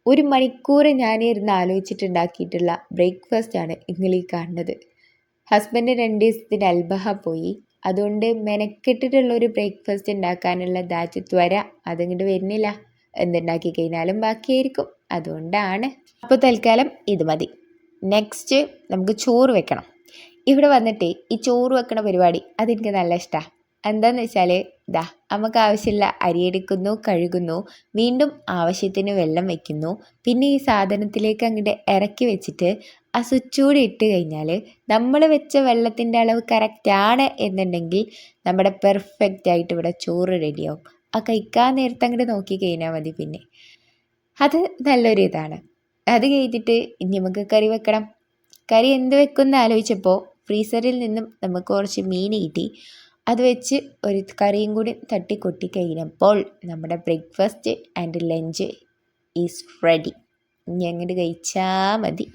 ഒരു മണിക്കൂർ ഞാനിരുന്ന് ആലോചിച്ചിട്ടുണ്ടാക്കിയിട്ടുള്ള ബ്രേക്ക്ഫാസ്റ്റാണ് നിങ്ങളീ കാണുന്നത്. ഹസ്ബൻഡ് 2 ദിവസത്തിന് അൽബഹ പോയി. അതുകൊണ്ട് മെനക്കെട്ടിട്ടുള്ളൊരു ബ്രേക്ക്ഫാസ്റ്റ് ഉണ്ടാക്കാനുള്ള ത്വര അതങ്ങോട്ട് വരുന്നില്ല. എന്തുണ്ടാക്കി കഴിഞ്ഞാലും ബാക്കിയായിരിക്കും. അതുകൊണ്ടാണ്. അപ്പോൾ തൽക്കാലം ഇത് മതി. നെക്സ്റ്റ് നമുക്ക് ചോറ് വെക്കണം. ഇവിടെ വന്നിട്ട് ഈ ചോറ് വെക്കണ പരിപാടി അതെനിക്ക് നല്ല ഇഷ്ടമാണ്. എന്താണെന്ന് വെച്ചാൽ നമുക്ക് ആവശ്യമുള്ള അരിയെടുക്കുന്നു, കഴുകുന്നു, വീണ്ടും ആവശ്യത്തിന് വെള്ളം വെക്കുന്നു, പിന്നെ ഈ സാധനത്തിലേക്ക് അങ്ങോട്ട് ഇറക്കി വെച്ചിട്ട് ആ സ്വിച്ച് കൂടി ഇട്ട് കഴിഞ്ഞാൽ നമ്മൾ വെച്ച വെള്ളത്തിൻ്റെ അളവ് കറക്റ്റാണ് എന്നുണ്ടെങ്കിൽ നമ്മുടെ പെർഫെക്റ്റ് ആയിട്ട് ഇവിടെ ചോറ് റെഡിയാവും. ആ കഴിക്കാൻ നേരത്തെ അങ്ങോട്ട് നോക്കി കഴിഞ്ഞാൽ മതി. പിന്നെ അത് നല്ലൊരു ഇതാണ്. അത് കഴിഞ്ഞിട്ട് ഇനി നമുക്ക് കറി വെക്കണം. കറി എന്ത് വെക്കുമെന്ന് ആലോചിച്ചപ്പോൾ ഫ്രീസറിൽ നിന്നും നമുക്ക് കുറച്ച് മീൻ കിട്ടി. അത് വെച്ച് ഒരു കറിയും കൂടി തട്ടിക്കൊട്ടി കഴിഞ്ഞപ്പോൾ നമ്മുടെ breakfast and lunch is ready. ഇനി അങ്ങോട്ട് കഴിച്ചാൽ മതി.